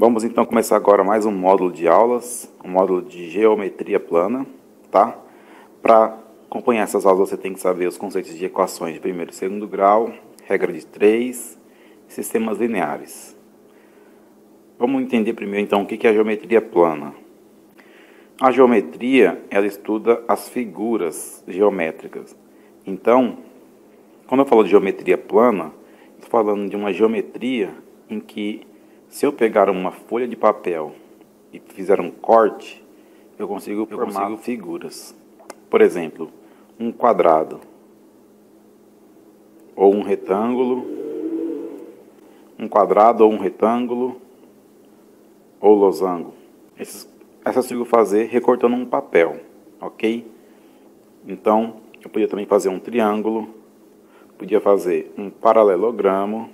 Vamos então começar agora mais um módulo de aulas, um módulo de geometria plana, tá? Para acompanhar essas aulas você tem que saber os conceitos de equações de primeiro e segundo grau, regra de 3, sistemas lineares. Vamos entender primeiro então o que é a geometria plana. A geometria, ela estuda as figuras geométricas. Então, quando eu falo de geometria plana, estou falando de uma geometria em que, se eu pegar uma folha de papel e fizer um corte, eu consigo formar figuras. Por exemplo, um quadrado, ou um retângulo, ou losango. Essas eu consigo fazer recortando um papel, ok? Então, eu podia também fazer um triângulo, podia fazer um paralelogramo,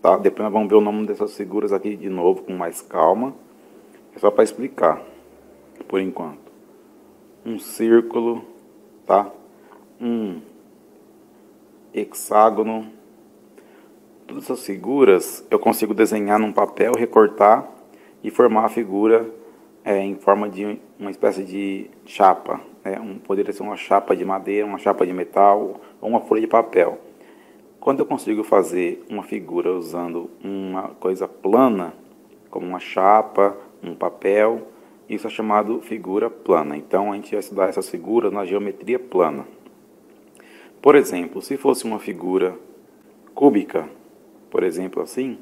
tá? Depois nós vamos ver o nome dessas figuras aqui de novo com mais calma. É só para explicar, por enquanto. Um círculo, tá? Um hexágono. Todas essas figuras eu consigo desenhar num papel, recortar e formar a figura em forma de uma espécie de chapa. Poderia ser uma chapa de madeira, uma chapa de metal ou uma folha de papel. Quando eu consigo fazer uma figura usando uma coisa plana, como uma chapa, um papel, isso é chamado figura plana. Então, a gente vai estudar essas figuras na geometria plana. Por exemplo, se fosse uma figura cúbica, por exemplo, assim,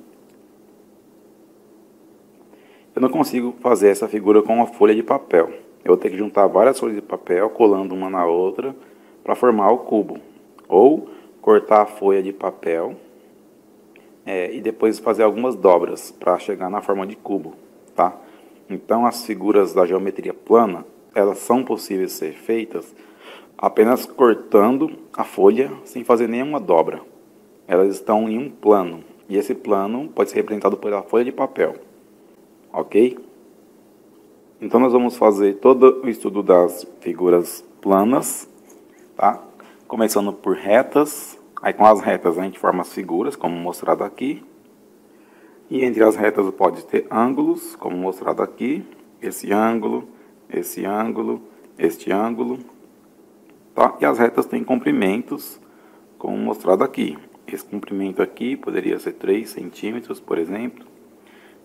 eu não consigo fazer essa figura com uma folha de papel. Eu vou ter que juntar várias folhas de papel, colando uma na outra, para formar o cubo. Ou cortar a folha de papel e depois fazer algumas dobras para chegar na forma de cubo, tá? Então, as figuras da geometria plana, elas são possíveis de ser feitas apenas cortando a folha sem fazer nenhuma dobra. Elas estão em um plano, e esse plano pode ser representado pela folha de papel, ok? Então, nós vamos fazer todo o estudo das figuras planas, tá? Começando por retas. Aí com as retas a gente forma as figuras, como mostrado aqui. E entre as retas pode ter ângulos, como mostrado aqui. Esse ângulo, este ângulo. Tá? E as retas têm comprimentos, como mostrado aqui. Esse comprimento aqui poderia ser 3 centímetros, por exemplo.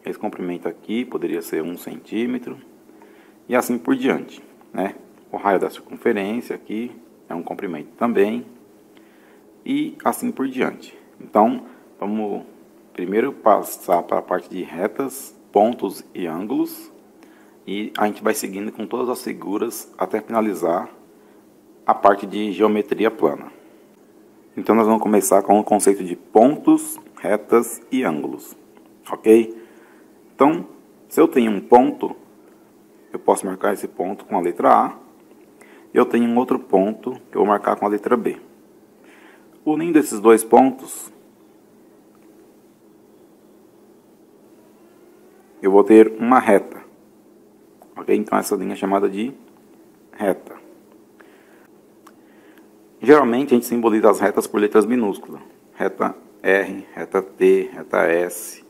Esse comprimento aqui poderia ser 1 centímetro. E assim por diante, né? O raio da circunferência aqui é um comprimento também. E assim por diante. Então, vamos primeiro passar para a parte de retas, pontos e ângulos. E a gente vai seguindo com todas as figuras até finalizar a parte de geometria plana. Então, nós vamos começar com o conceito de pontos, retas e ângulos. Ok? Então, se eu tenho um ponto, eu posso marcar esse ponto com a letra A. Eu tenho um outro ponto que eu vou marcar com a letra B. Unindo esses dois pontos, eu vou ter uma reta. Ok? Então, essa linha é chamada de reta. Geralmente, a gente simboliza as retas por letras minúsculas. Reta R, reta T, reta S,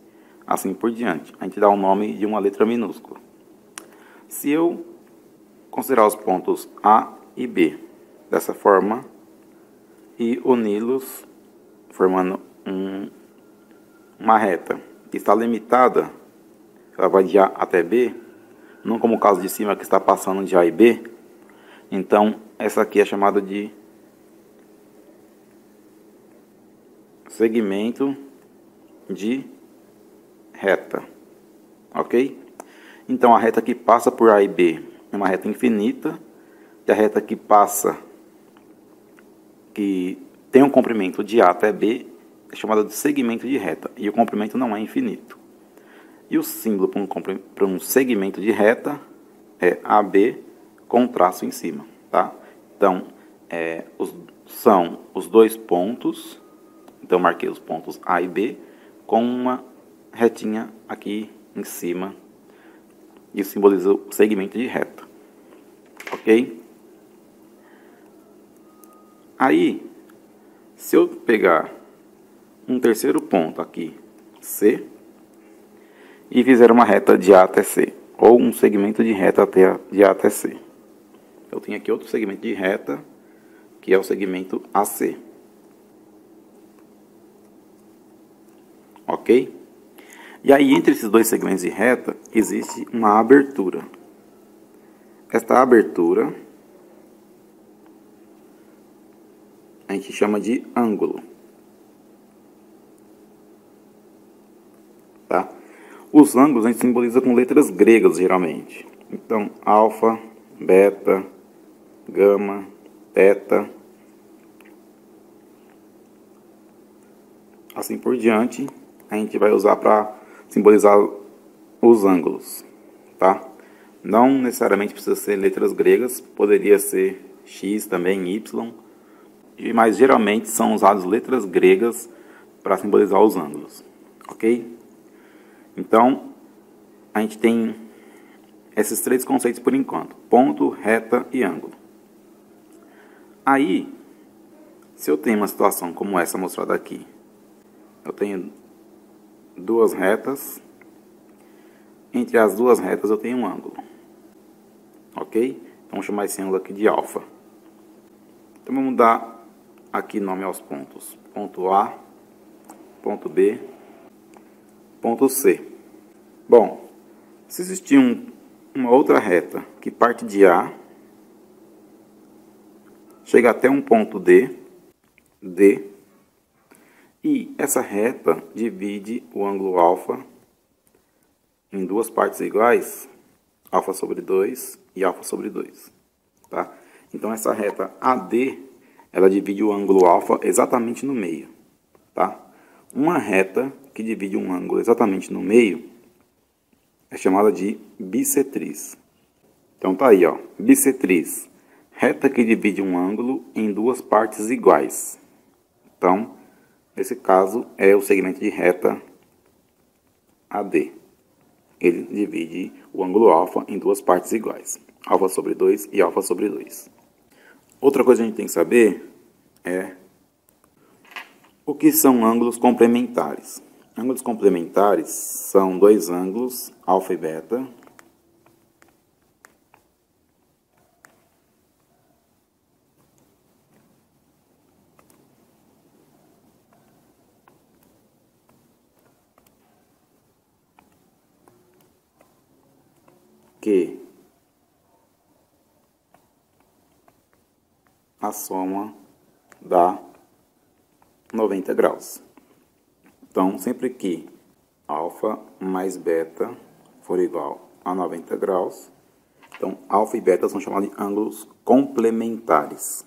assim por diante. A gente dá o nome de uma letra minúscula. Se eu considerar os pontos A e B dessa forma, e uni-los formando uma reta que está limitada, ela vai de A até B, não como o caso de cima que está passando de A e B. Então, essa aqui é chamada de segmento de reta, ok? Então, a reta que passa por A e B é uma reta infinita, e a reta que passa, que tem um comprimento de A até B, é chamada de segmento de reta, e o comprimento não é infinito. E o símbolo para um segmento de reta é AB com um traço em cima, tá? Então, são os dois pontos, então marquei os pontos A e B com uma retinha aqui em cima, e simboliza o segmento de reta, ok? Aí, se eu pegar um terceiro ponto aqui, C, e fizer uma reta de A até C, ou um segmento de reta de A até C. Eu tenho aqui outro segmento de reta, que é o segmento AC. Ok? E aí, entre esses dois segmentos de reta, existe uma abertura. Esta abertura a gente chama de ângulo. Tá? Os ângulos a gente simboliza com letras gregas, geralmente. Então, alfa, beta, gama, teta, assim por diante, a gente vai usar para simbolizar os ângulos, tá? Não necessariamente precisa ser letras gregas, poderia ser X também, Y, mas geralmente são usadas letras gregas para simbolizar os ângulos, ok? Então, a gente tem esses três conceitos por enquanto: ponto, reta e ângulo. Aí, se eu tenho uma situação como essa mostrada aqui, eu tenho duas retas, entre as duas retas eu tenho um ângulo, ok? Então, vamos chamar esse ângulo aqui de alfa. Então, vamos dar aqui nome aos pontos: ponto A, ponto B, ponto C. Bom, se existir uma outra reta que parte de A, chega até um ponto D, e essa reta divide o ângulo alfa em duas partes iguais, alfa sobre 2 e alfa sobre 2. Tá? Então, essa reta AD, ela divide o ângulo alfa exatamente no meio. Tá? Uma reta que divide um ângulo exatamente no meio é chamada de bissetriz. Então, tá aí, ó, bissetriz. Reta que divide um ângulo em duas partes iguais. Então, nesse caso, é o segmento de reta AD. Ele divide o ângulo alfa em duas partes iguais. Alfa sobre 2 e alfa sobre 2. Outra coisa que a gente tem que saber é o que são ângulos complementares. Ângulos complementares são dois ângulos, alfa e beta, que a soma dá 90 graus. Então, sempre que alfa mais beta for igual a 90 graus, então alfa e beta são chamados de ângulos complementares.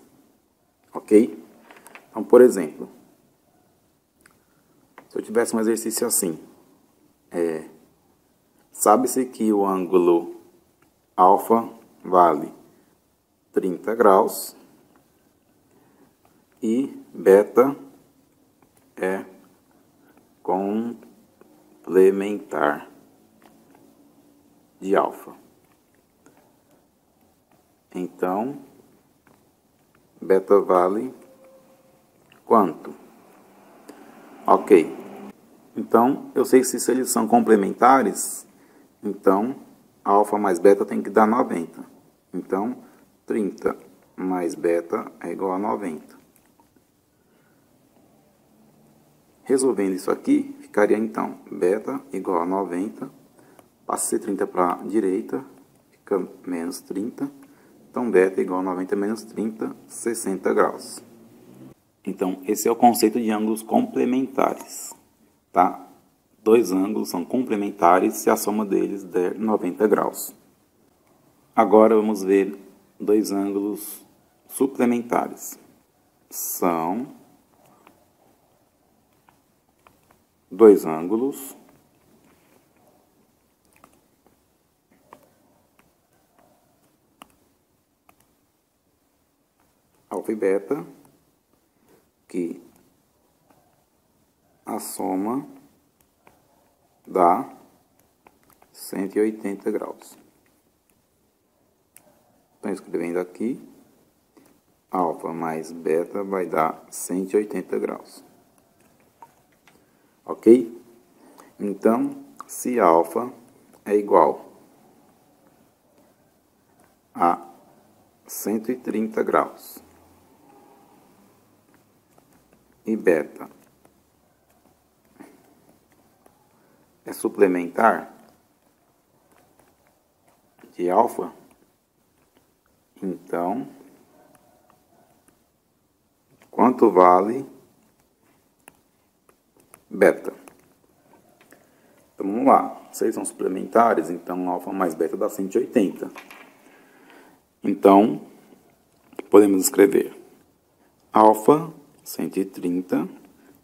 Ok? Então, por exemplo, se eu tivesse um exercício assim, sabe-se que o ângulo alfa vale 30 graus e beta é complementar de alfa. Então, beta vale quanto? Ok. Então, eu sei que se eles são complementares, então alfa mais beta tem que dar 90. Então, 30 mais beta é igual a 90. Resolvendo isso aqui, ficaria então beta igual a 90. Passa a ser 30 para a direita, fica menos 30. Então, beta igual a 90 menos 30, 60 graus. Então, esse é o conceito de ângulos complementares. Tá? Dois ângulos são complementares se a soma deles der 90 graus. Agora, vamos ver dois ângulos suplementares. São dois ângulos alfa e beta que a soma dá 180 graus. Então, escrevendo aqui, alfa mais beta vai dar 180 graus. Ok? Então, se alfa é igual a 130 graus e beta é suplementar de alfa, então quanto vale beta? Então vamos lá, vocês são suplementares, então alfa mais beta dá 180. Então podemos escrever alfa 130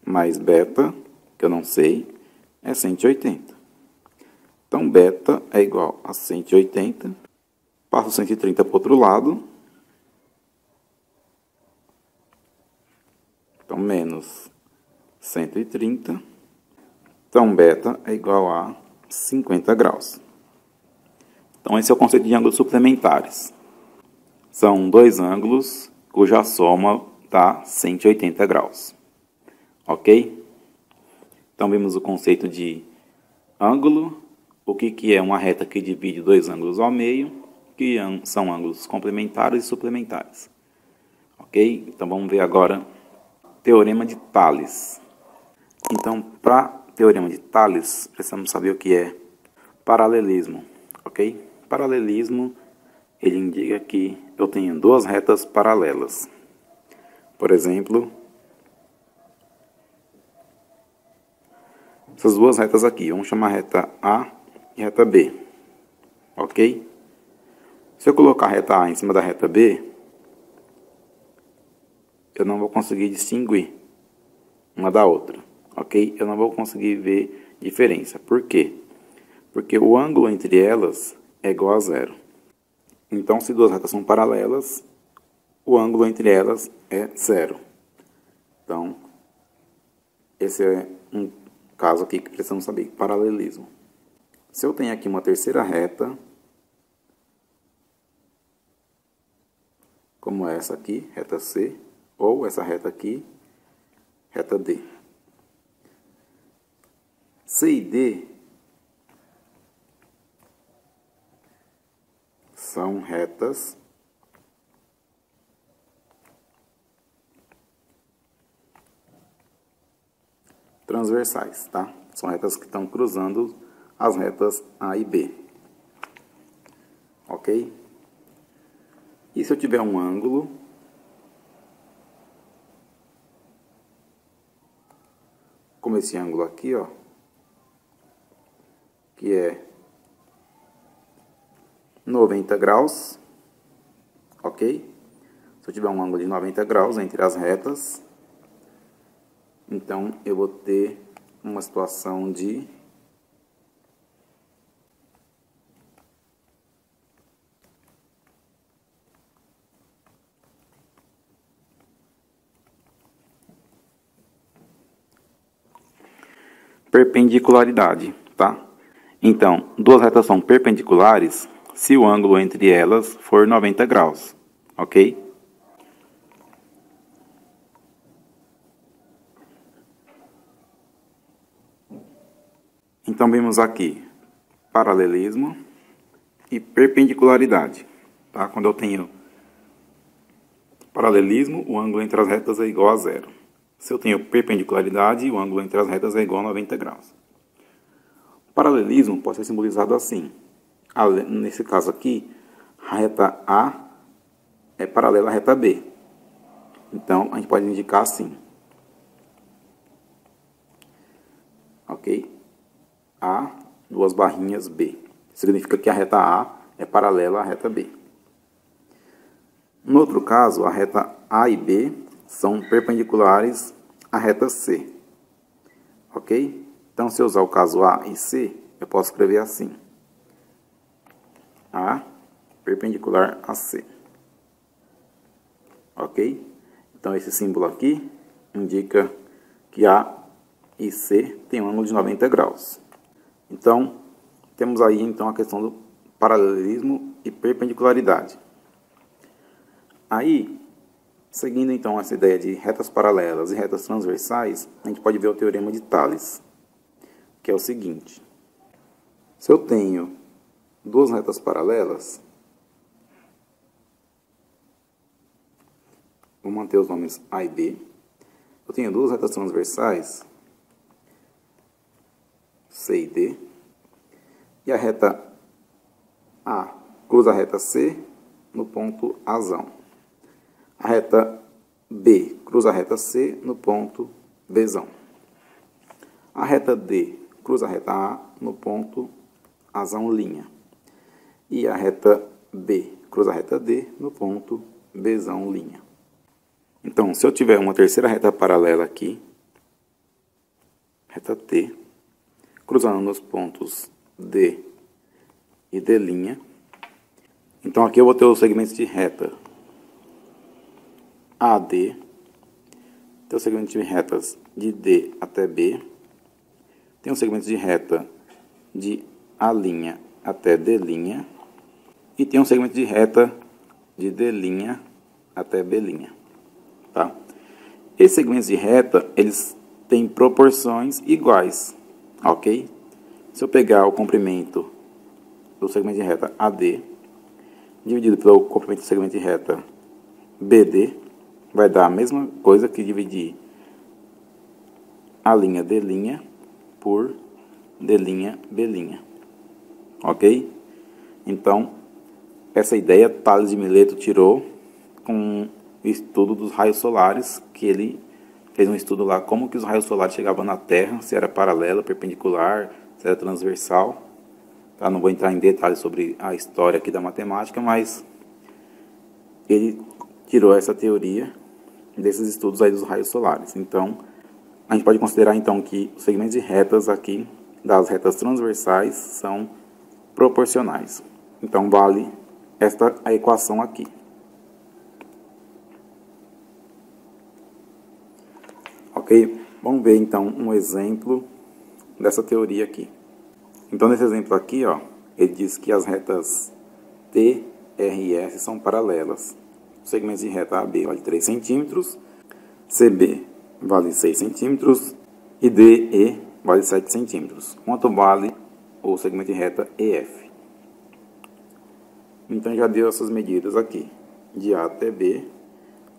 mais beta, que eu não sei, é 180. Então beta é igual a 180. Passo 130 para o outro lado. Então menos 130. Então beta é igual a 50 graus. Então esse é o conceito de ângulos suplementares. São dois ângulos cuja soma dá 180 graus. Ok? Então vimos o conceito de ângulo, o que é uma reta que divide dois ângulos ao meio, que são ângulos complementares e suplementares. Ok? Então vamos ver agora teorema de Thales. Então, para teorema de Thales, precisamos saber o que é paralelismo. Ok? Paralelismo, ele indica que eu tenho duas retas paralelas. Por exemplo, essas duas retas aqui, vamos chamar reta A e reta B, ok? Se eu colocar a reta A em cima da reta B, eu não vou conseguir distinguir uma da outra, ok? Eu não vou conseguir ver diferença. Por quê? Porque o ângulo entre elas é igual a zero. Então, se duas retas são paralelas, o ângulo entre elas é zero. Então, esse é um caso aqui que precisamos saber, paralelismo. Se eu tenho aqui uma terceira reta, como essa aqui, reta C, ou essa reta aqui, reta D. C e D são retas transversais, tá? São retas que estão cruzando as retas A e B. Ok? E se eu tiver um ângulo, como esse ângulo aqui, ó, que é 90 graus, ok? Se eu tiver um ângulo de 90 graus entre as retas, então eu vou ter uma situação de perpendicularidade, tá? Então, duas retas são perpendiculares se o ângulo entre elas for 90 graus, ok? Então, vimos aqui paralelismo e perpendicularidade, tá? Quando eu tenho paralelismo, o ângulo entre as retas é igual a zero. Se eu tenho perpendicularidade, o ângulo entre as retas é igual a 90 graus. O paralelismo pode ser simbolizado assim. Nesse caso aqui, a reta A é paralela à reta B. Então, a gente pode indicar assim. Ok? A, duas barrinhas B. Significa que a reta A é paralela à reta B. No outro caso, a reta A e B são perpendiculares à reta C. Ok? Então, se eu usar o caso A e C, eu posso escrever assim. A perpendicular a C. Ok? Então, esse símbolo aqui indica que A e C têm um ângulo de 90 graus. Então, temos aí então a questão do paralelismo e perpendicularidade. Aí, seguindo então essa ideia de retas paralelas e retas transversais, a gente pode ver o teorema de Thales, que é o seguinte. Se eu tenho duas retas paralelas, vou manter os nomes A e B. Eu tenho duas retas transversais, C e D, e a reta A cruza a reta C no ponto Azão. A reta B cruza a reta C no ponto Bzão. A reta D cruza a reta A no ponto Azão linha. E a reta B cruza a reta D no ponto Bzão linha. Então, se eu tiver uma terceira reta paralela aqui, reta T, cruzando nos pontos D e D', então aqui eu vou ter os segmentos de reta AD, tem os segmentos de retas de D até B, tem os segmentos de reta de A' até D', e tem um segmento de reta de D' até B'. Tá? Esses segmentos de reta, eles têm proporções iguais, ok? Se eu pegar o comprimento do segmento de reta AD, dividido pelo comprimento do segmento de reta BD, vai dar a mesma coisa que dividir A'D' por D'B', ok? Então, essa ideia Tales de Mileto tirou com o estudo dos raios solares, que ele fez um estudo lá como que os raios solares chegavam na Terra, se era paralelo, perpendicular, se era transversal. Tá? Não vou entrar em detalhes sobre a história aqui da matemática, mas ele tirou essa teoria desses estudos aí dos raios solares. Então, a gente pode considerar então que os segmentos de retas aqui, das retas transversais, são proporcionais. Então, vale esta a equação aqui. Ok? Vamos ver então um exemplo dessa teoria aqui. Então, nesse exemplo aqui, ó, ele diz que as retas T, R e S são paralelas. Os segmentos de reta AB vale 3 centímetros, CB vale 6 centímetros e DE vale 7 centímetros. Quanto vale o segmento de reta EF? Então, já deu essas medidas aqui, de A até B,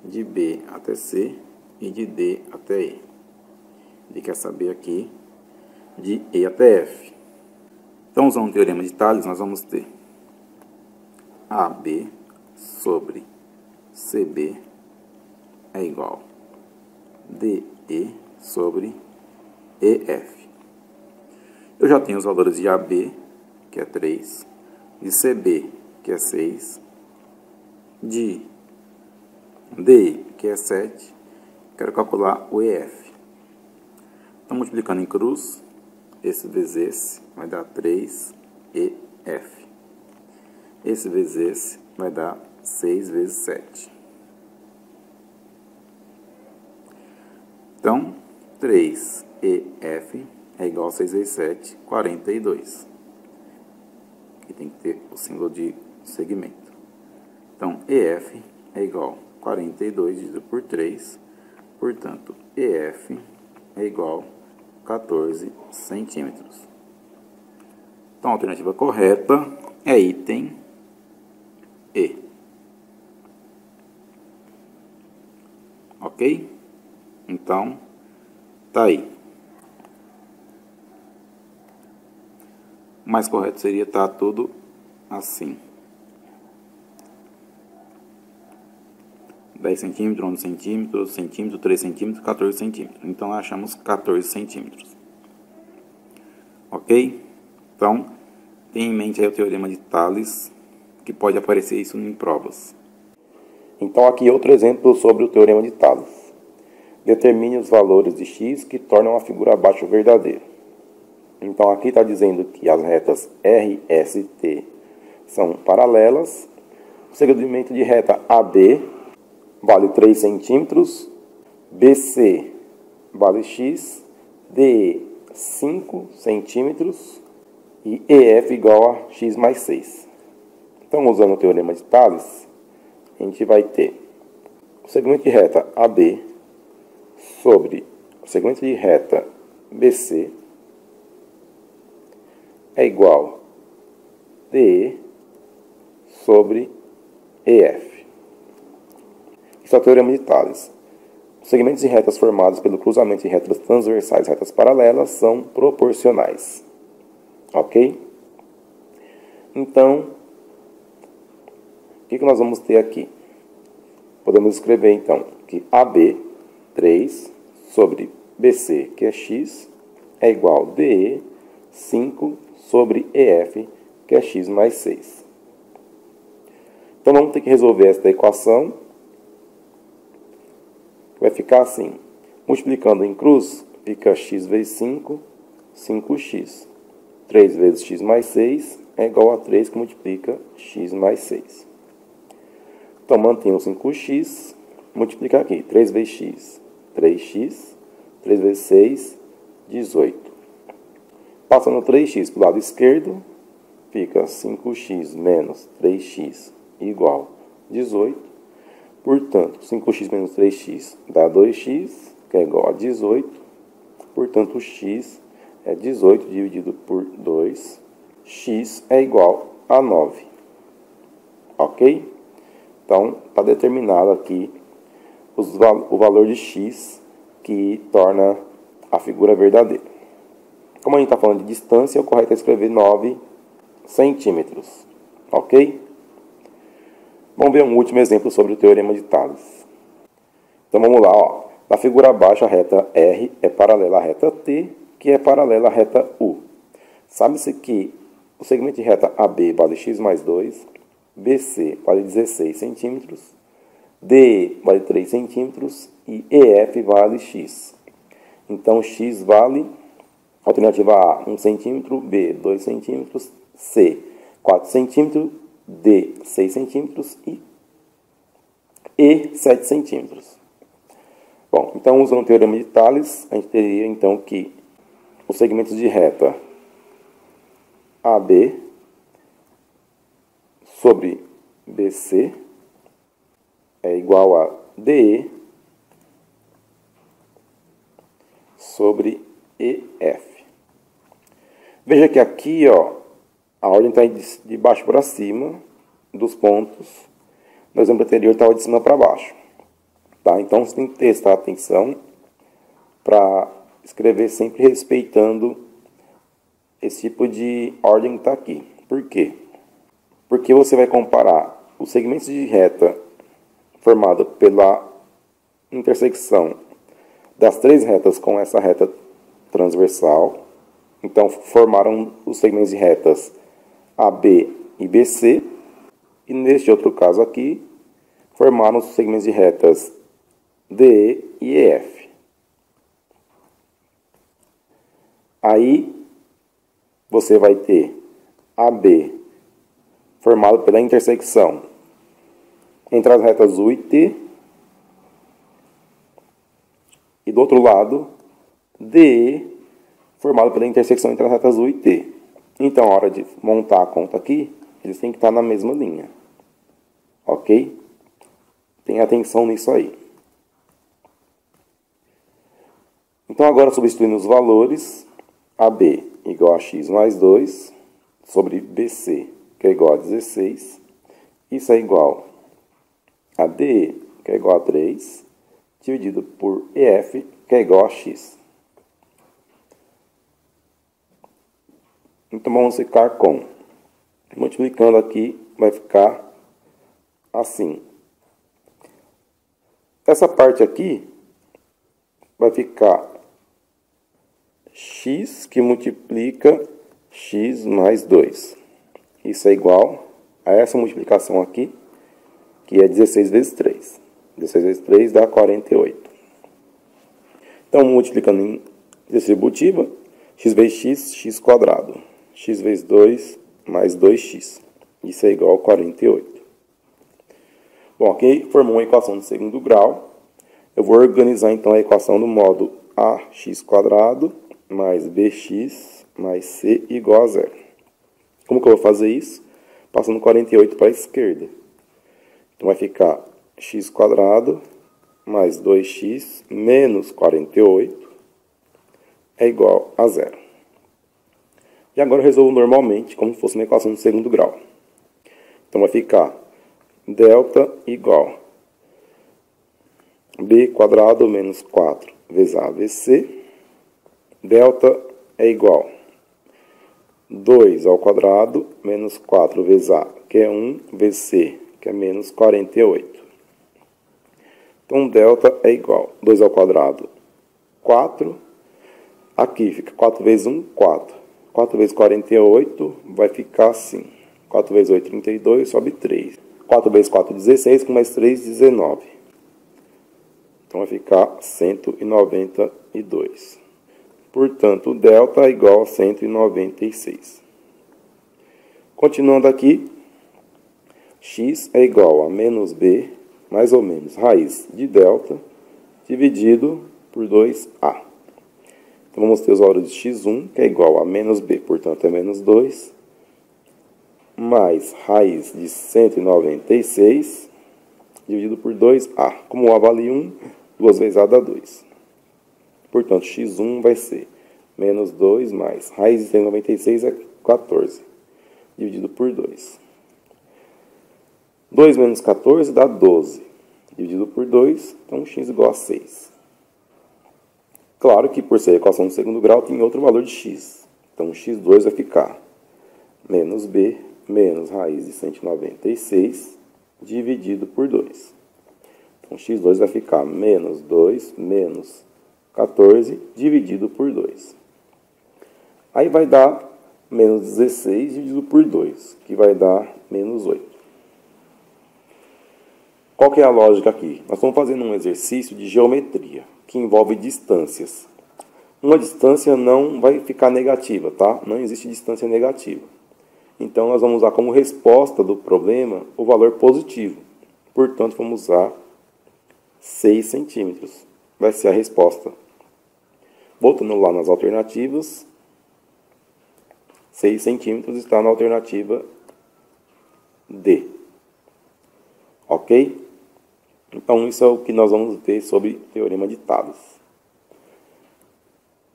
de B até C e de D até E. Ele quer saber aqui de E até F. Então, usando o teorema de Tales, nós vamos ter AB sobre CB é igual a DE sobre EF. Eu já tenho os valores de AB, que é 3, de CB, que é 6, de DE, que é 7, quero calcular o EF. Então, multiplicando em cruz, esse vezes esse vai dar 3EF. Esse vezes esse vai dar 6 vezes 7. Então, 3EF é igual a 6 vezes 7, 42. Aqui tem que ter o símbolo de segmento. Então, EF é igual a 42 dividido por 3. Portanto, EF é igual a 14 centímetros. Então, a alternativa correta é item E. Ok? Então, tá aí. O mais correto seria estar tudo assim. 10 centímetros, 11 centímetros, centímetro, 3 centímetros, 14 centímetros. Então, achamos 14 centímetros. Ok? Então, tenha em mente aí o teorema de Tales, que pode aparecer isso em provas. Então, aqui outro exemplo sobre o teorema de Tales. Determine os valores de x que tornam a figura abaixo verdadeira. Então, aqui está dizendo que as retas R, S e T são paralelas. O segmento de reta AB vale 3 centímetros, BC vale x, DE 5 centímetros e EF igual a x mais 6. Então, usando o teorema de Tales, a gente vai ter o segmento de reta AB sobre o segmento de reta BC é igual a DE sobre EF. Isso é o teorema de Tales. Os segmentos de retas formados pelo cruzamento de retas transversais e retas paralelas são proporcionais. Ok? Então, o que nós vamos ter aqui? Podemos escrever, então, que AB, 3, sobre BC, que é x, é igual a DE, 5, sobre EF, que é x mais 6. Então, vamos ter que resolver esta equação. Vai ficar assim. Multiplicando em cruz, fica x vezes 5, 5x. 3 vezes x mais 6 é igual a 3, que multiplica x mais 6. Então, mantenho 5x, multiplicar aqui. 3 vezes x, 3x. 3 vezes 6, 18. Passando 3x para o lado esquerdo, fica 5x menos 3x igual a 18. Portanto, 5x menos 3x dá 2x, que é igual a 18. Portanto, o x é 18 dividido por 2. X é igual a 9. Ok? Então, está determinado aqui o valor de x que torna a figura verdadeira. Como a gente está falando de distância, o correto é escrever 9 centímetros. Ok? Vamos ver um último exemplo sobre o teorema de Tales. Então vamos lá. Ó. Na figura abaixo, a reta R é paralela à reta T, que é paralela à reta U. Sabe-se que o segmento de reta AB vale x mais 2, BC vale 16 centímetros, DE vale 3 centímetros e EF vale x. Então, x vale, alternativa A, 1 centímetro, B, 2 centímetros, C, 4 centímetros, D, 6 centímetros e E, 7 centímetros. Bom, então, usando o teorema de Tales, a gente teria, então, que os segmentos de reta AB sobre BC é igual a DE sobre EF. Veja que aqui, ó, a ordem está de baixo para cima dos pontos. No exemplo anterior estava de cima para baixo. Tá? Então, você tem que prestar atenção para escrever sempre respeitando esse tipo de ordem que está aqui. Por quê? Porque você vai comparar os segmentos de reta formada pela intersecção das três retas com essa reta transversal. Então, formaram os segmentos de retas AB e BC. E neste outro caso aqui, formaram os segmentos de retas DE e EF. Aí, você vai ter AB formado pela intersecção entre as retas U e T. E do outro lado, DE formado pela intersecção entre as retas U e T. Então, a hora de montar a conta aqui, eles têm que estar na mesma linha. Ok? Tenha atenção nisso aí. Então, agora substituindo os valores, AB igual a x mais 2 sobre BC, que é igual a 16. Isso é igual a DE, que é igual a 3, dividido por EF, que é igual a x. Então, vamos ficar com, multiplicando aqui, vai ficar assim. Essa parte aqui vai ficar x que multiplica x mais 2. Isso é igual a essa multiplicação aqui, que é 16 vezes 3. 16 vezes 3 dá 48. Então, multiplicando em distributiva, x vezes x, x quadrado. X vezes 2 mais 2x. Isso é igual a 48. Bom, aqui formou uma equação de segundo grau. Eu vou organizar então a equação do modo ax quadrado mais bx mais c igual a 0. Como que eu vou fazer isso? Passando 48 para a esquerda. Então vai ficar x quadrado mais 2x menos 48 é igual a 0. E agora eu resolvo normalmente, como se fosse uma equação de segundo grau. Então vai ficar delta igual b quadrado menos 4 vezes a vezes c. Delta é igual 2 ao quadrado menos 4 vezes a, que é 1, vezes c, que é menos 48. Então, delta é igual 2 ao quadrado, 4. Aqui fica 4 vezes 1, 4. 4 vezes 48 vai ficar assim. 4 vezes 8, 32, sobe 3. 4 vezes 4, 16, com mais 3, 19. Então, vai ficar 192. Portanto, o delta é igual a 196. Continuando aqui, x é igual a menos b, mais ou menos, raiz de delta, dividido por 2a. Então, vamos ter os valores de x1, que é igual a menos b, portanto, é menos 2, mais raiz de 196, dividido por 2a. Como a vale 1, 2 vezes a dá 2. Portanto, x1 vai ser menos 2 mais raiz de 196 é 14, dividido por 2. 2 menos 14 dá 12, dividido por 2, então x igual a 6. Claro que por ser equação de segundo grau tem outro valor de x. Então x2 vai ficar menos b menos raiz de 196 dividido por 2. Então x2 vai ficar menos 2 menos 14 dividido por 2. Aí vai dar menos 16 dividido por 2, que vai dar menos 8. Qual que é a lógica aqui? Nós estamos fazendo um exercício de geometria, que envolve distâncias. Uma distância não vai ficar negativa, tá? Não existe distância negativa. Então, nós vamos usar como resposta do problema o valor positivo. Portanto, vamos usar 6 centímetros. Vai ser a resposta. Voltando lá nas alternativas, 6 centímetros está na alternativa D. Ok? Então, isso é o que nós vamos ver sobre teorema de Tales.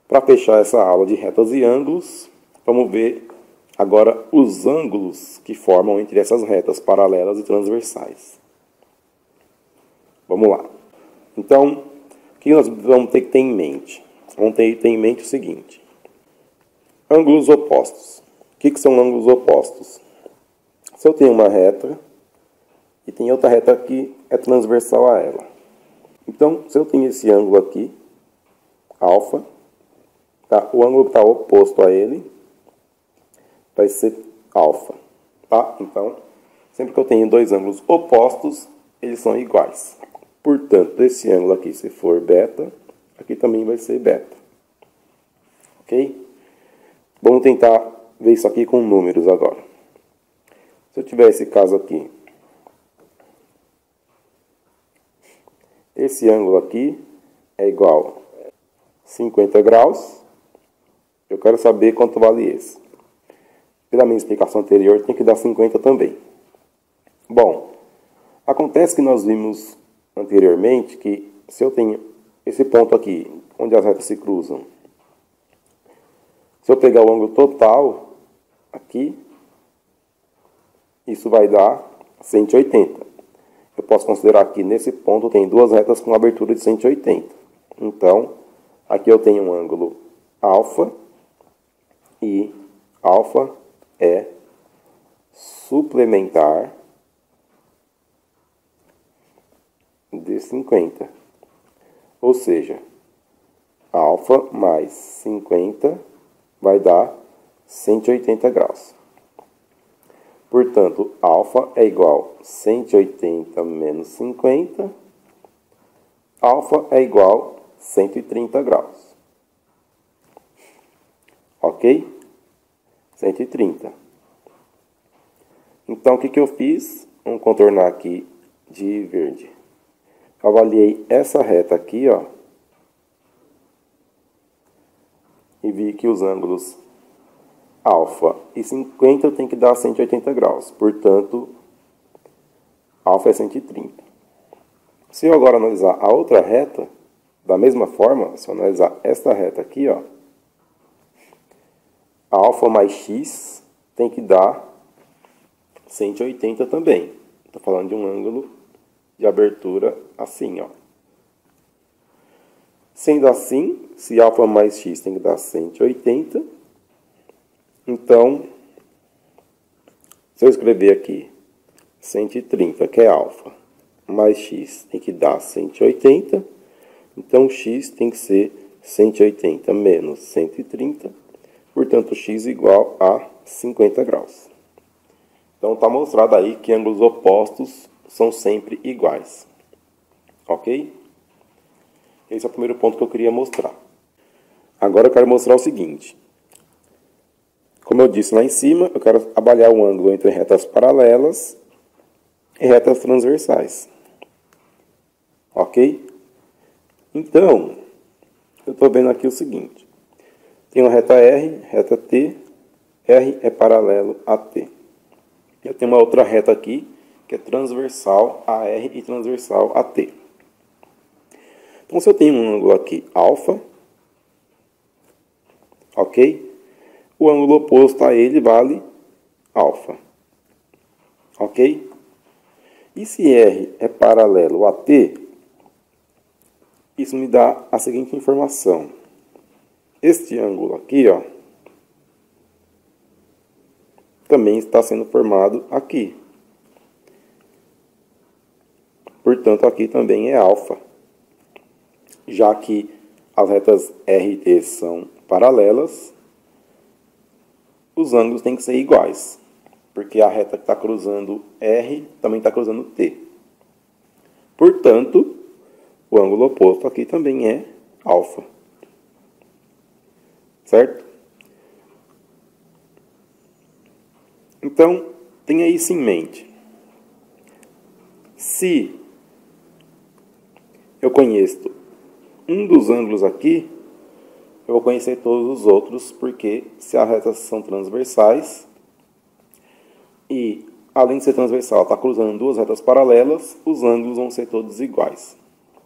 Para fechar essa aula de retas e ângulos, vamos ver agora os ângulos que formam entre essas retas paralelas e transversais. Vamos lá. Então, o que nós vamos ter que ter em mente? Vamos ter em mente o seguinte. Ângulos opostos. O que são ângulos opostos? Se eu tenho uma reta e tem outra reta que é transversal a ela. Então, se eu tenho esse ângulo aqui, alfa, tá? O ângulo que está oposto a ele vai ser alfa. Tá? Então, sempre que eu tenho dois ângulos opostos, eles são iguais. Portanto, esse ângulo aqui, se for beta, aqui também vai ser beta. Ok? Vamos tentar ver isso aqui com números agora. Se eu tiver esse caso aqui, esse ângulo aqui é igual a 50 graus. Eu quero saber quanto vale esse. Pela minha explicação anterior, tem que dar 50 também. Bom, acontece que nós vimos anteriormente que se eu tenho esse ponto aqui, onde as retas se cruzam, se eu pegar o ângulo total aqui, isso vai dar 180. Eu posso considerar que nesse ponto tem duas retas com abertura de 180. Então, aqui eu tenho um ângulo alfa, e alfa é suplementar de 50. Ou seja, alfa mais 50 vai dar 180 graus. Portanto, alfa é igual a 180 menos 50. Alfa é igual a 130 graus. Ok? 130. Então, o que eu fiz? Vamos contornar aqui de verde. Eu avaliei essa reta aqui, ó. E vi que os ângulos alfa e 50 tem que dar 180 graus. Portanto, alfa é 130. Se eu agora analisar a outra reta, da mesma forma, se eu analisar esta reta aqui, ó, alfa mais x tem que dar 180 também. Estou falando de um ângulo de abertura assim, ó. Sendo assim, se alfa mais x tem que dar 180, então, se eu escrever aqui 130, que é alfa, mais x tem que dar 180, então x tem que ser 180 menos 130, portanto x igual a 50 graus. Então está mostrado aí que ângulos opostos são sempre iguais. Ok? Esse é o primeiro ponto que eu queria mostrar. Agora eu quero mostrar o seguinte. Como eu disse lá em cima, eu quero avaliar o ângulo entre retas paralelas e retas transversais. Ok? Então, eu estou vendo aqui o seguinte. Tem uma reta R, reta T. R é paralelo a T. Eu tenho uma outra reta aqui, que é transversal a R e transversal a T. Então, se eu tenho um ângulo aqui, alfa, ok? O ângulo oposto a ele vale alfa, ok? E se R é paralelo a T, isso me dá a seguinte informação. Este ângulo aqui, ó, também está sendo formado aqui. Portanto, aqui também é alfa. Já que as retas R e T são paralelas, os ângulos têm que ser iguais. Porque a reta que está cruzando R também está cruzando T. Portanto, o ângulo oposto aqui também é alfa. Certo? Então, tenha isso em mente. Se eu conheço um dos ângulos aqui, eu vou conhecer todos os outros, porque se as retas são transversais e, além de ser transversal, está cruzando duas retas paralelas, os ângulos vão ser todos iguais.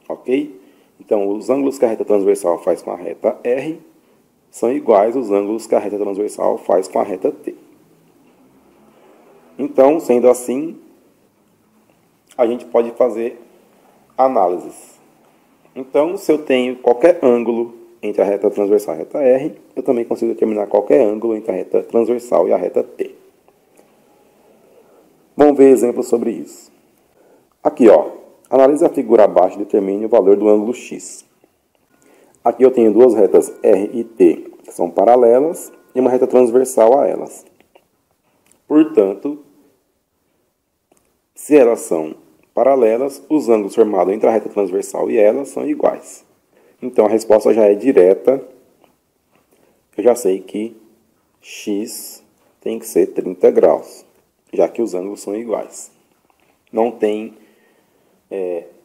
Ok? Então, os ângulos que a reta transversal faz com a reta R são iguais aos ângulos que a reta transversal faz com a reta T. Então, sendo assim, a gente pode fazer análises. Então, se eu tenho qualquer ângulo entre a reta transversal e a reta R, eu também consigo determinar qualquer ângulo entre a reta transversal e a reta T. Vamos ver exemplos sobre isso. Aqui, ó, analise a figura abaixo e determine o valor do ângulo X. Aqui eu tenho duas retas R e T que são paralelas e uma reta transversal a elas. Portanto, se elas são paralelas, os ângulos formados entre a reta transversal e elas são iguais. Então, a resposta já é direta. Eu já sei que x tem que ser 30 graus, já que os ângulos são iguais. Não tem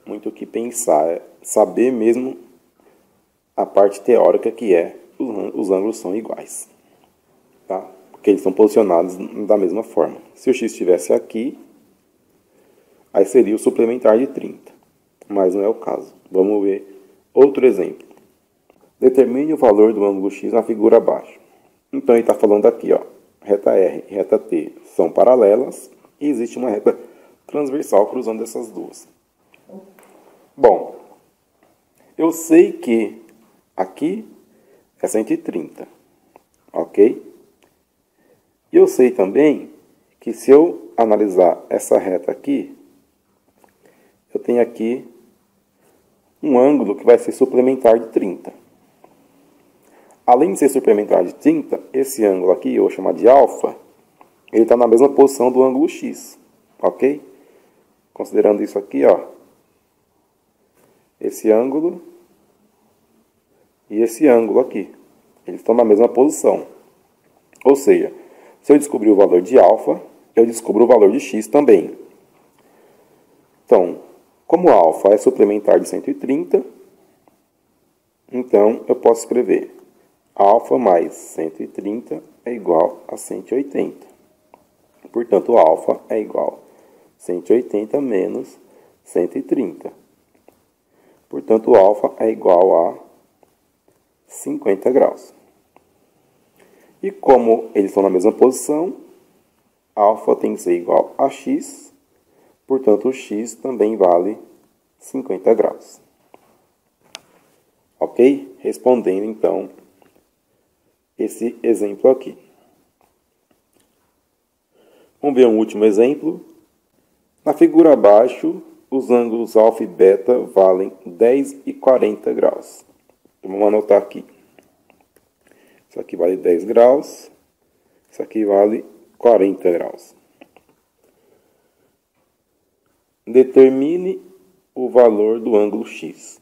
muito o que pensar, é saber mesmo a parte teórica que é os ângulos são iguais. Tá? Porque eles são posicionados da mesma forma. Se o x estivesse aqui, aí seria o suplementar de 30, mas não é o caso. Vamos ver outro exemplo. Determine o valor do ângulo x na figura abaixo. Então ele está falando aqui, ó, reta R e reta T são paralelas e existe uma reta transversal cruzando essas duas. Bom, eu sei que aqui é 130, ok? E eu sei também que se eu analisar essa reta aqui, eu tenho aqui um ângulo que vai ser suplementar de 30. Além de ser suplementar de 30, esse ângulo aqui, eu vou chamar de alfa, ele está na mesma posição do ângulo x, ok? Considerando isso aqui, ó, esse ângulo e esse ângulo aqui, eles estão na mesma posição. Ou seja, se eu descobrir o valor de alfa, eu descubro o valor de x também. Então, como alfa é suplementar de 130, então eu posso escrever alfa mais 130 é igual a 180. Portanto, alfa é igual a 180 menos 130. Portanto, alfa é igual a 50 graus. E como eles estão na mesma posição, alfa tem que ser igual a x, portanto o x também vale 50 graus. Ok? Respondendo então esse exemplo aqui. Vamos ver um último exemplo. Na figura abaixo, os ângulos alfa e beta valem 10 e 40 graus. Vamos anotar aqui. Isso aqui vale 10 graus. Isso aqui vale 40 graus. Determine o valor do ângulo x.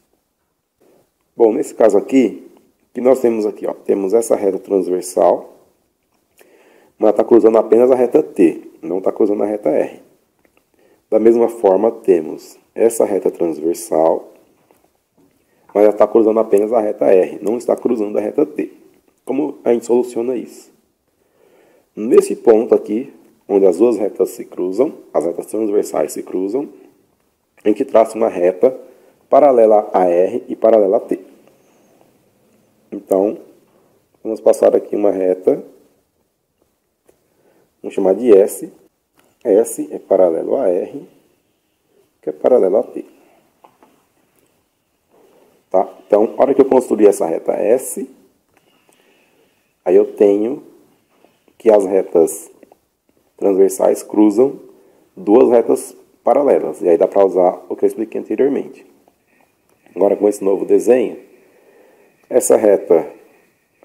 Bom, nesse caso aqui, o que nós temos aqui? Ó, temos essa reta transversal, mas está cruzando apenas a reta T, não está cruzando a reta R. Da mesma forma, temos essa reta transversal, mas ela está cruzando apenas a reta R, não está cruzando a reta T. Como a gente soluciona isso? Nesse ponto aqui, onde as duas retas se cruzam, as retas transversais se cruzam, a gente traça uma reta paralela a R e paralela a T. Então, vamos passar aqui uma reta, vamos chamar de S. S é paralelo a R, que é paralelo a T. Tá? Então, na hora que eu construir essa reta S, aí eu tenho que as retas transversais cruzam duas retas paralelas. E aí dá para usar o que eu expliquei anteriormente. Agora, com esse novo desenho, essa reta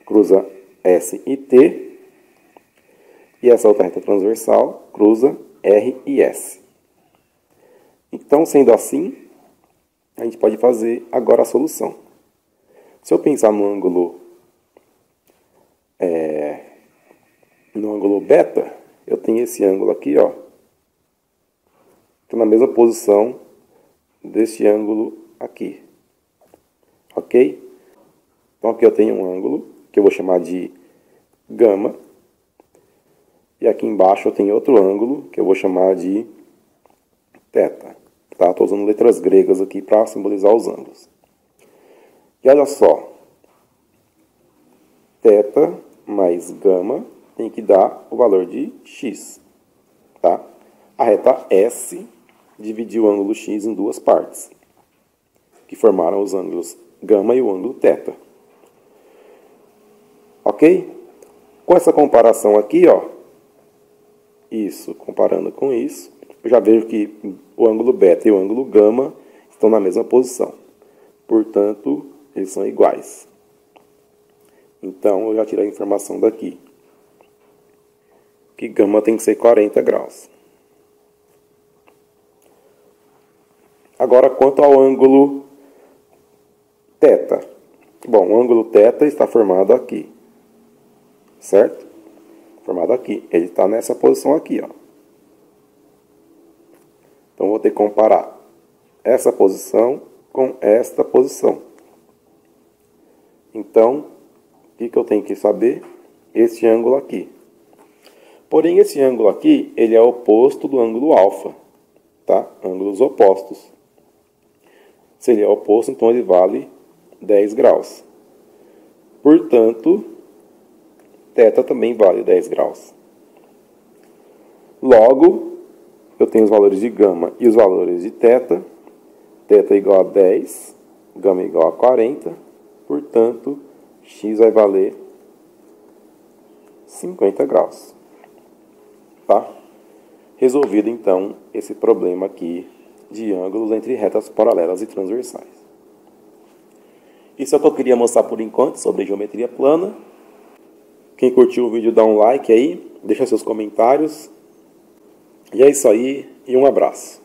cruza S e T, e essa outra reta transversal cruza R e S. Então, sendo assim, a gente pode fazer agora a solução. Se eu pensar no ângulo beta, eu tenho esse ângulo aqui, ó, na mesma posição desse ângulo aqui. Ok? Então aqui eu tenho um ângulo que eu vou chamar de gama. E aqui embaixo eu tenho outro ângulo que eu vou chamar de θ. Tá? Estou usando letras gregas aqui para simbolizar os ângulos. E olha só. θ mais gama tem que dar o valor de x. Tá? A reta S dividiu o ângulo x em duas partes, que formaram os ângulos gama e o ângulo θ. Ok? Com essa comparação aqui, ó, isso comparando com isso, eu já vejo que o ângulo beta e o ângulo gama estão na mesma posição. Portanto, eles são iguais. Então, eu já tirei a informação daqui, que gama tem que ser 40 graus. Agora, quanto ao ângulo θ. Bom, o ângulo θ está formado aqui, certo? Formado aqui. Ele está nessa posição aqui, ó. Então, vou ter que comparar essa posição com esta posição. Então, o que eu tenho que saber? Esse ângulo aqui. Porém, esse ângulo aqui, ele é oposto do ângulo alfa, tá? Ângulos opostos. Se ele é oposto, então ele vale 10 graus. Portanto, θ também vale 10 graus. Logo, eu tenho os valores de gama e os valores de θ. θ é igual a 10, gama é igual a 40. Portanto, x vai valer 50 graus. Tá? Resolvido, então, esse problema aqui de ângulos entre retas paralelas e transversais. Isso é o que eu queria mostrar por enquanto sobre geometria plana. Quem curtiu o vídeo, dá um like aí, deixa seus comentários. E é isso aí, e um abraço.